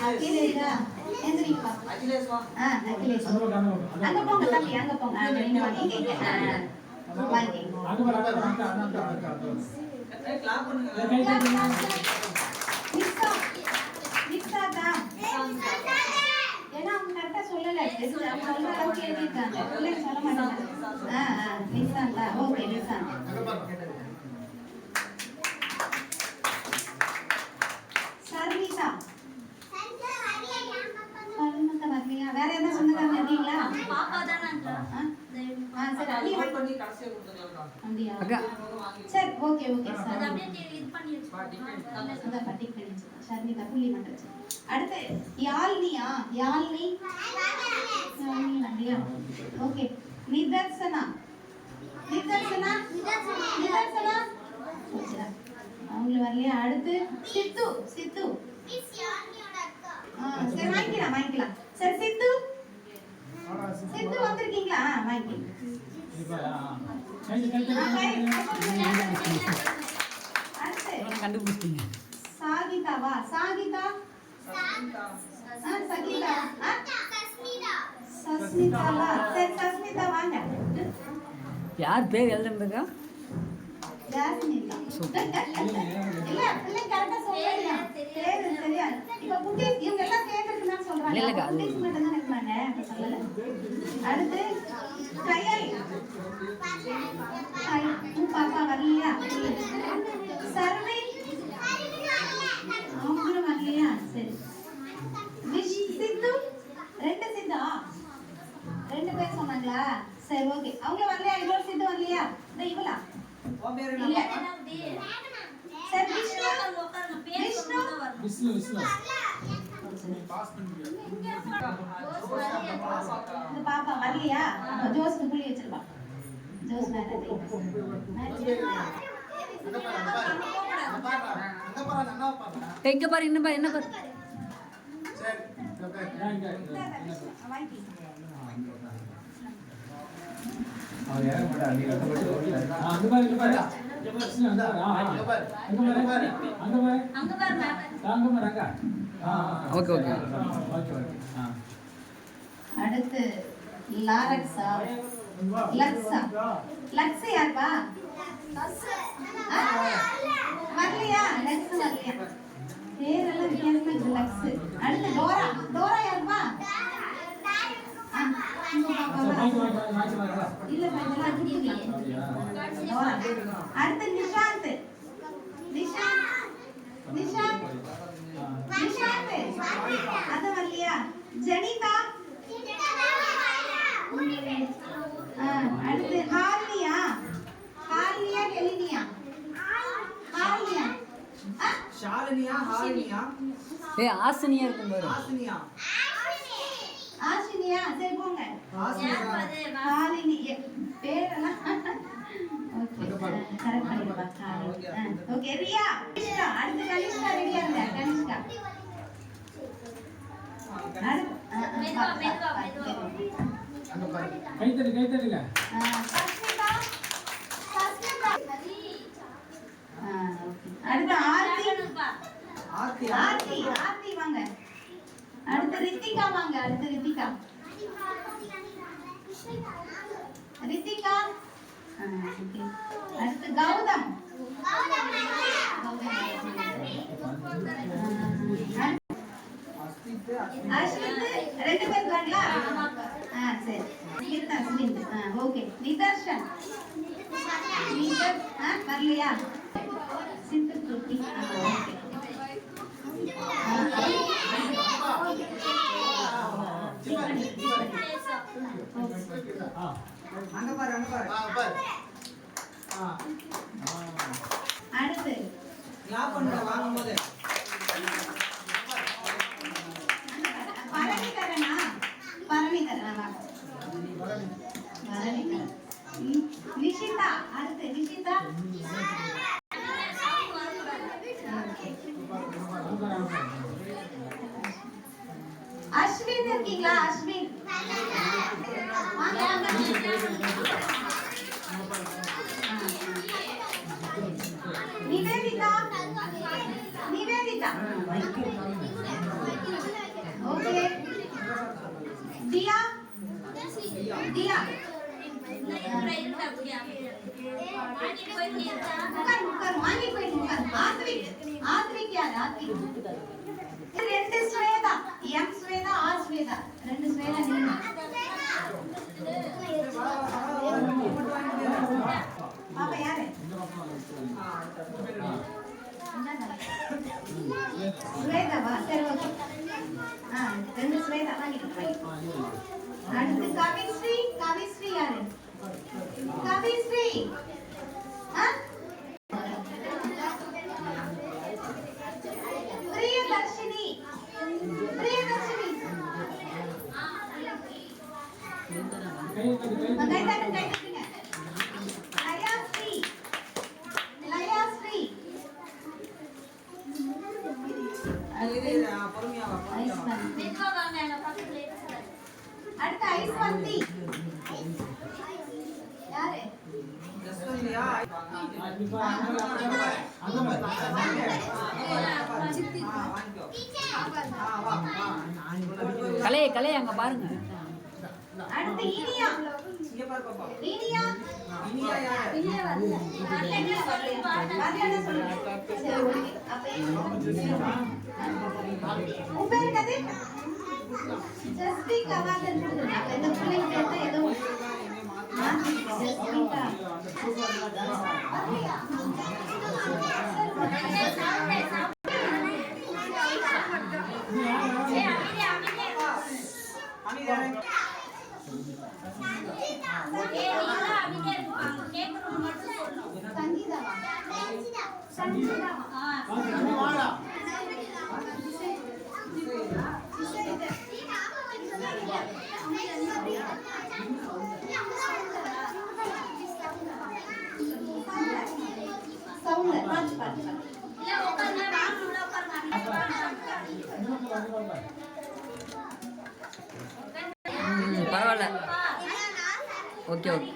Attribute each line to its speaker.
Speaker 1: அகிலேஷா எந்திரிப்பா. அகிலேஷ் அங்க போங்க தம்பி, அங்க போங்க. நீங்க வாங்கிங்க. வாங்கிங்க. நிஷா நிஷா தான். ஏன்னா அவங்க கரெக்டா சொல்லல. அவங்க சொல்ற அளவுக்கு எழுதிருக்காங்க. பிள்ளைங்க சொல்ல மாட்டாங்க. நிஷா தான். ஓகே நிஷா. சர்மிதா. சர்மிதா வரலையா? வேற என்ன சொன்னதாங்க இருக்கீங்களா? பாப்பா தானங்க. சரி அப்படியே ஹோல்ட் பண்ணி கடைசியா கொடுத்துக்கலாம். அப்படியே. சரி ஓகே ஓகே சார். அது அப்படியே இது பண்ணி வச்சுக்கோங்க. அத பட்டிக் பண்ணி வச்சுக்கோங்க. சர்மிதா புள்ளி மட்டும் வச்சு. அடுத்து யாழ்னியா? யாழ்னி. யாழ்னி அப்படியே. ஓகே. நிதர்சனா. நிதர்சனா. நிதர்சனா. ஓகே. அவங்க வரலையா? அடுத்து சித்து. சித்து மிஸ் யாழ்னியோட அக்கா. சரி வாங்கிக்கலாம். சரி சித்து. சித்து வந்திருக்கீங்களா? வாங்கிக்கலாம்.
Speaker 2: கண்டுபிடிச்சிட்டீங்க.
Speaker 1: சாகிதாவா? சாகிதா. சகிதா. சஸ்மிதாவா? சரி சஸ்மிதா வாங்க.
Speaker 2: யார் பேர் எழுதுறதுக்கா?
Speaker 1: ஜாஸ்மின். இல்ல பிள்ளை கரெக்ட்டா சொல்றீங்க. பேர் சரியா. இப்ப குட்டி இவங்க எல்லாம் சேர்ந்திருக்குன்னு சொல்றாங்க.
Speaker 2: இல்லங்க அது
Speaker 1: மட்டும் தான் நினைப்பாங்க. அப்ப சொல்லல. அடுத்து கயல். பாப்பா வரலையா? சர்வி. அவங்களும் வரலையா? சரி. சித்து. ரெண்டு சித்தா? ரெண்டு பேர் சொன்னாங்களா? சரி ஓகே. அவங்க வரலையா? இன்னொரு சித்து வரலையா? இந்த இவளா? இல்ல. சரி விஷ்ணு. விஷ்ணு. விஷ்ணு. இந்த பாப்பா வரலையா? ஜோஸ்க்கு புள்ளி வச்சிருப்பா. ஜோஸ் மேல
Speaker 2: எங்க பாரு என்ன பாரு என்ன பாரு.
Speaker 1: சரி
Speaker 3: அவன் ஏற மாட்டான். நீ அந்த பக்கம் ஓடி அந்த பாரு இங்க பாரு. இங்க பாரு சின்ன அந்த அங்க பாரு. அங்க பாரு. அங்க பாரு. அங்க பாரு அங்க.
Speaker 2: Okay okay.
Speaker 3: Okay okay.
Speaker 1: அடுத்து லாரக்ஸா. லக்ஸா. லக்ஸ் யார்ப்பா? வரலையா? லக்ஸ் வரலையா? பேரெல்லாம் வித்தியாசமா இருக்கு. லக்ஸ். அடுத்து டோரா. டோரா யார்ப்பா? இல்ல இதெல்லாம் டோரா. அடுத்து நிஷாந்த். நிஷாந்த். நிஷாந்த். நிஷாந்த். அது வரலையா? ஜெனிதா. அடுத்து ஹாலியா. ஹாலியா எலினியா? ஹாலியா.
Speaker 4: ஷாலினியா ஹாலினியா?
Speaker 2: ஆசினியா இருக்கும் பாரு.
Speaker 4: ஆசினியா.
Speaker 1: ஆசினியா. சரி போங்க. ஹாலினி பேரெல்லாம் ஓகே கரெக்ட் பண்ணிடுவா. ஓகே ரியா. கனிஷ்கா. அடுத்து கனிஷ்கா ரெடியா இருங்க. கனிஷ்கா.
Speaker 3: கை தட்டுங்க.
Speaker 1: சஸ்மிதா. சஸ்மிதா. அடுத்து ஆர்த்தி. ஆர்த்தி வாங்க. அடுத்து ரித்திகா வாங்க. ரித்திகா. அடுத்து கௌதம். அஸ்வித் ரெண்டு பேர் இருக்காங்களா? சரி. ஓகே. நிதர்ஷன். வரலையா? சிந்து குட்டி. ஓகே.
Speaker 4: அங்க பாரு
Speaker 1: அடுத்து
Speaker 4: கிளாப் பண்ணுங்க வாங்கும்போது.
Speaker 1: பரணிகரனா? பரணிகரனா? பரணிகரன். நிஷிதா. அடுத்து நிஷிதா. அஸ்வின் இருக்கீங்களா? அஸ்வின். நிவேதிதா. நிவேதிதா. தியா உட்கார் வாங்கி போயிட்டு உட்கார். ஆத்விக் யார்? ஆத்விக். ரெண்டு ஸ்வேதா, எம் ஸ்வேதா, ஆர் ஸ்வேதா, ரெண்டு ஸ்வேதா நீங்க. பாப்பா யாரு? ஸ்வேதாவா? சரி ஓகே. ரெண்டு ஸ்வேதா வாங்கிட்டு போய். அடுத்து கவிஸ்ரீ. கவிஸ்ரீ யாரு? கவிஸ்ரீ. பிரியதர்ஷினி. பிரியதர்ஷினி. கை தட்டுங்க. லயாஸ்ரீ. லயாஸ்ரீ.
Speaker 4: பொறுமையா வா.
Speaker 1: அடுத்து ஐஸ்வந்தி. யாரு?
Speaker 4: ஜஸ்வந்தியா?
Speaker 3: வாங்கிக்கோ.
Speaker 2: கலை கலை அங்க பாருங்க.
Speaker 1: அடுத்து இனியா.
Speaker 4: இங்க பாரு பாப்பா.
Speaker 1: இனியா.
Speaker 4: இனியா யாரு?
Speaker 1: இனியா வந்து மரியாதை சொல்லுங்க. சரி ஓகே. உன் பேர் என்னது? ஜஸ்விகா வாங்க. அப்ப இந்த பிள்ளைங்க கேட்டா ஏதோ ஜஸ்விகா. சங்கீதாவா? சங்கீதாவா? சவுண்ட் பாத்து பாத்து. இல்ல உட்கார்ந்து வாங்க உள்ள உட்காருங்க.
Speaker 2: பரவாயில்ல. Okay okay.